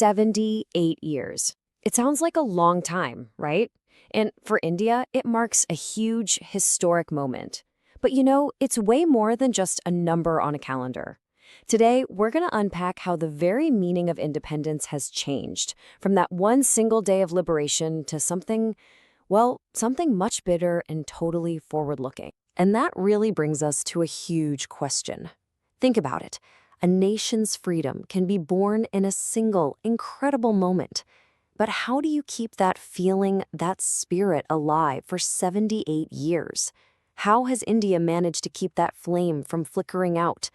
78 years. It sounds like a long time, right? And for India, it marks a huge historic moment. But it's way more than just a number on a calendar. Today, we're going to unpack how the very meaning of independence has changed from that one single day of liberation to something, well, something much bigger and totally forward-looking. And that really brings us to a huge question. Think about it. A nation's freedom can be born in a single, incredible moment. But how do you keep that feeling, that spirit alive for 78 years? How has India managed to keep that flame from flickering out?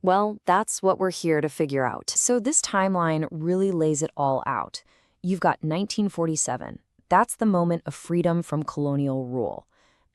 Well, that's what we're here to figure out. So this timeline really lays it all out. You've got 1947. That's the moment of freedom from colonial rule.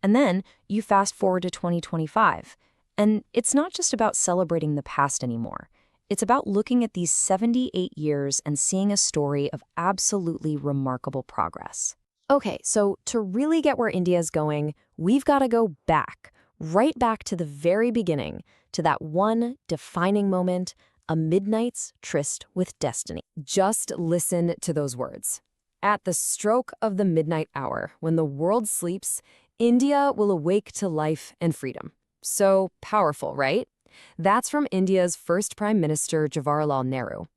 And then you fast forward to 2025. And it's not just about celebrating the past anymore. It's about looking at these 78 years and seeing a story of absolutely remarkable progress. Okay, so to really get where India's going, we've got to go back, right back to the very beginning, to that one defining moment, a midnight's tryst with destiny. Just listen to those words. At the stroke of the midnight hour, when the world sleeps, India will awake to life and freedom. So powerful, right? That's from India's first Prime Minister, Jawaharlal Nehru.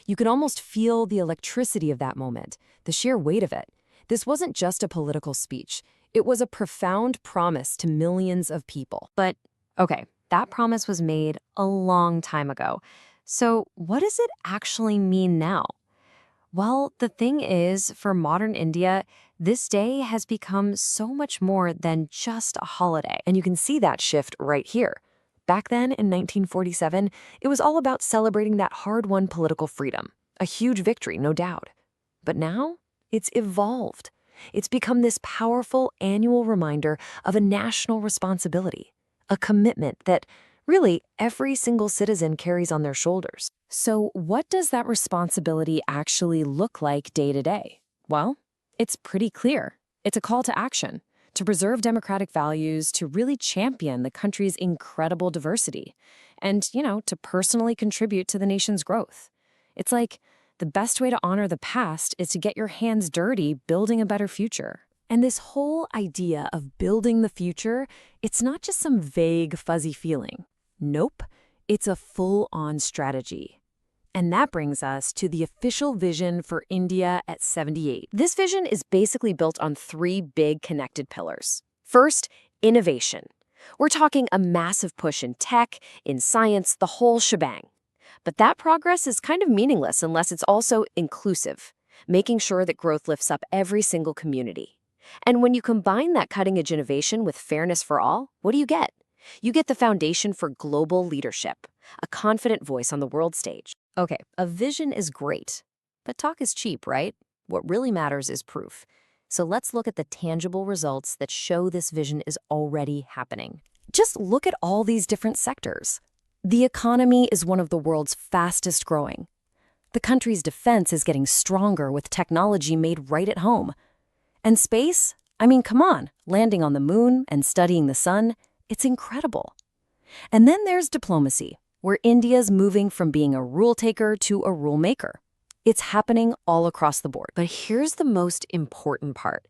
You can almost feel the electricity of that moment, the sheer weight of it. This wasn't just a political speech. It was a profound promise to millions of people. But, okay, that promise was made a long time ago. So what does it actually mean now? Well, the thing is, for modern India, this day has become so much more than just a holiday. And you can see that shift right here. Back then, in 1947, it was all about celebrating that hard-won political freedom. A huge victory, no doubt. But now, it's evolved. It's become this powerful annual reminder of a national responsibility, a commitment that really every single citizen carries on their shoulders. So what does that responsibility actually look like day to day? Well, it's pretty clear. It's a call to action, to preserve democratic values, to really champion the country's incredible diversity, and, to personally contribute to the nation's growth. It's like the best way to honor the past is to get your hands dirty building a better future. And this whole idea of building the future, it's not just some vague, fuzzy feeling. Nope, it's a full-on strategy. And that brings us to the official vision for India at 78. This vision is basically built on three big connected pillars. First, innovation. We're talking a massive push in tech, in science, the whole shebang. But that progress is kind of meaningless unless it's also inclusive, making sure that growth lifts up every single community. And when you combine that cutting-edge innovation with fairness for all, what do you get? You get the foundation for global leadership, a confident voice on the world stage. Okay, a vision is great, but talk is cheap, right? What really matters is proof. So let's look at the tangible results that show this vision is already happening. Just look at all these different sectors. The economy is one of the world's fastest growing. The country's defense is getting stronger with technology made right at home. And space? I mean, come on, landing on the moon and studying the sun, it's incredible. And then there's diplomacy, where India's moving from being a rule taker to a rule maker. It's happening all across the board. But here's the most important part.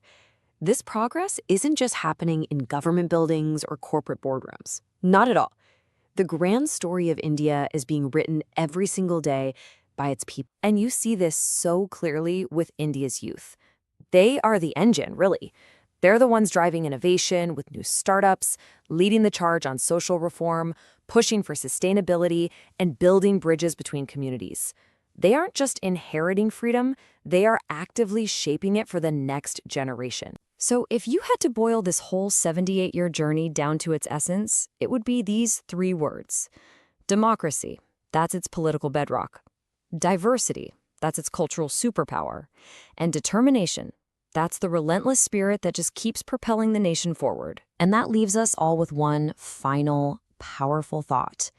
This progress isn't just happening in government buildings or corporate boardrooms. Not at all. The grand story of India is being written every single day by its people. And you see this so clearly with India's youth. They are the engine, really. They're the ones driving innovation with new startups, leading the charge on social reform, pushing for sustainability, and building bridges between communities. They aren't just inheriting freedom, they are actively shaping it for the next generation. So if you had to boil this whole 78-year journey down to its essence, it would be these three words. Democracy, that's its political bedrock. Diversity, that's its cultural superpower. And determination, that's the relentless spirit that just keeps propelling the nation forward. And that leaves us all with one final, powerful thought.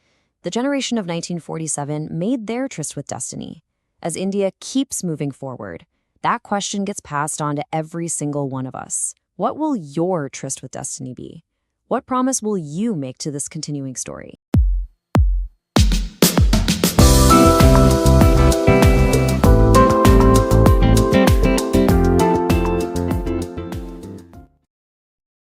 The generation of 1947 made their tryst with destiny. As India keeps moving forward, that question gets passed on to every single one of us. What will your tryst with destiny be? What promise will you make to this continuing story?